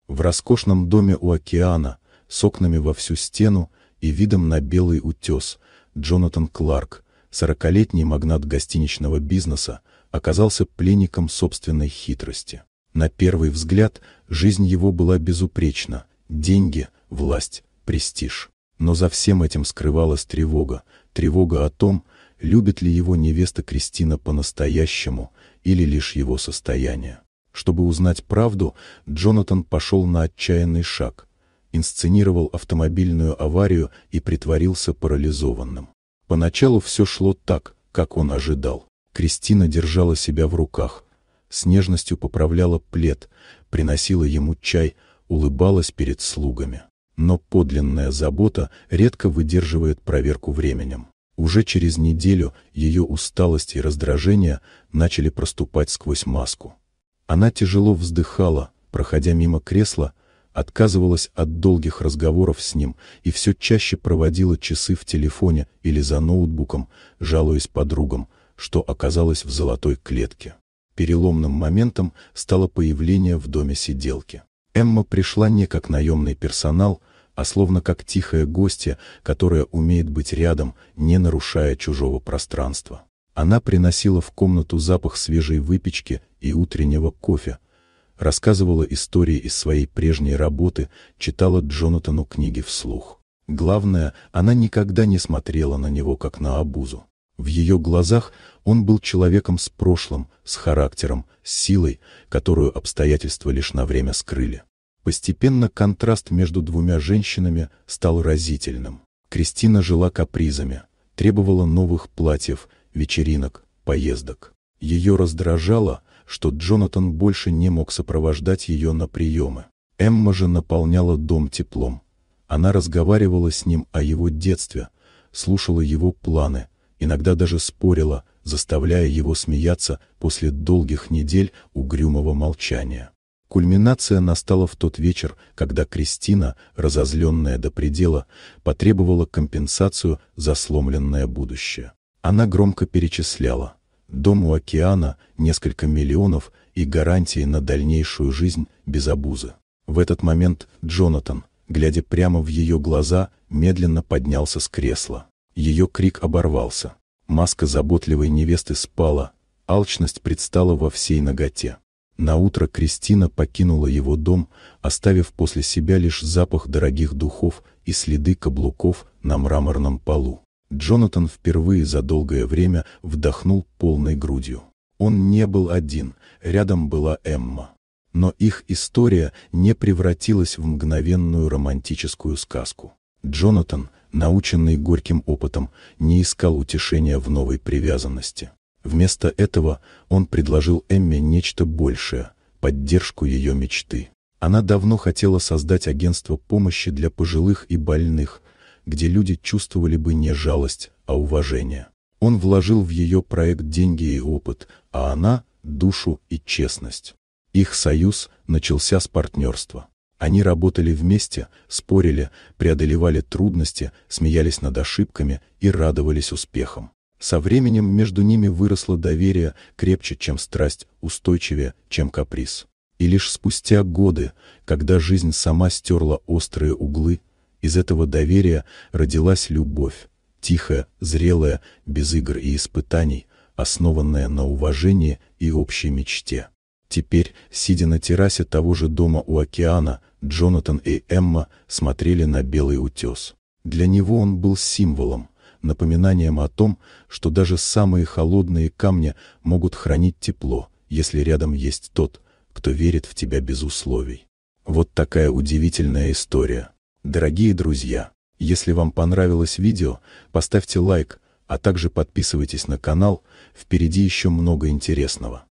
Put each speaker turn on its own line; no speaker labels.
В роскошном доме у океана, с окнами во всю стену и видом на белый утес, Джонатан Кларк, 40-летний магнат гостиничного бизнеса, оказался пленником собственной хитрости. На первый взгляд жизнь его была безупречна: деньги, власть, престиж. Но за всем этим скрывалась тревога о том, любит ли его невеста Кристина по-настоящему или лишь его состояние. Чтобы узнать правду, Джонатан пошел на отчаянный шаг, инсценировал автомобильную аварию и притворился парализованным. Поначалу все шло так, как он ожидал. Кристина держала себя в руках, с нежностью поправляла плед, приносила ему чай, улыбалась перед слугами. Но подлинная забота редко выдерживает проверку временем. Уже через неделю ее усталость и раздражение начали проступать сквозь маску. Она тяжело вздыхала, проходя мимо кресла, отказывалась от долгих разговоров с ним и все чаще проводила часы в телефоне или за ноутбуком, жалуясь подругам, что оказалось в золотой клетке. Переломным моментом стало появление в доме сиделки. Эмма пришла не как наемный персонал, а словно как тихая гостья, которая умеет быть рядом, не нарушая чужого пространства. Она приносила в комнату запах свежей выпечки и утреннего кофе, рассказывала истории из своей прежней работы, читала Джонатану книги вслух. Главное, она никогда не смотрела на него как на обузу. В ее глазах он был человеком с прошлым, с характером, с силой, которую обстоятельства лишь на время скрыли. Постепенно контраст между двумя женщинами стал разительным. Кристина жила капризами, требовала новых платьев, вечеринок, поездок. Ее раздражало, что Джонатан больше не мог сопровождать ее на приемы. Эмма же наполняла дом теплом. Она разговаривала с ним о его детстве, слушала его планы, иногда даже спорила, заставляя его смеяться после долгих недель угрюмого молчания. Кульминация настала в тот вечер, когда Кристина, разозленная до предела, потребовала компенсацию за сломленное будущее. Она громко перечисляла: дом у океана, несколько миллионов и гарантии на дальнейшую жизнь без обузы. В этот момент Джонатан, глядя прямо в ее глаза, медленно поднялся с кресла. Ее крик оборвался. Маска заботливой невесты спала, алчность предстала во всей наготе. Наутро Кристина покинула его дом, оставив после себя лишь запах дорогих духов и следы каблуков на мраморном полу. Джонатан впервые за долгое время вдохнул полной грудью. Он не был один, рядом была Эмма. Но их история не превратилась в мгновенную романтическую сказку. Джонатан, наученный горьким опытом, не искал утешения в новой привязанности. Вместо этого он предложил Эмме нечто большее – поддержку ее мечты. Она давно хотела создать агентство помощи для пожилых и больных, где люди чувствовали бы не жалость, а уважение. Он вложил в ее проект деньги и опыт, а она – душу и честность. Их союз начался с партнерства. Они работали вместе, спорили, преодолевали трудности, смеялись над ошибками и радовались успехам. Со временем между ними выросло доверие, крепче, чем страсть, устойчивее, чем каприз. И лишь спустя годы, когда жизнь сама стерла острые углы, из этого доверия родилась любовь, тихая, зрелая, без игр и испытаний, основанная на уважении и общей мечте. Теперь, сидя на террасе того же дома у океана, Джонатан и Эмма смотрели на белый утес. Для него он был символом, напоминанием о том, что даже самые холодные камни могут хранить тепло, если рядом есть тот, кто верит в тебя без условий. Вот такая удивительная история. Дорогие друзья, если вам понравилось видео, поставьте лайк, а также подписывайтесь на канал, впереди еще много интересного.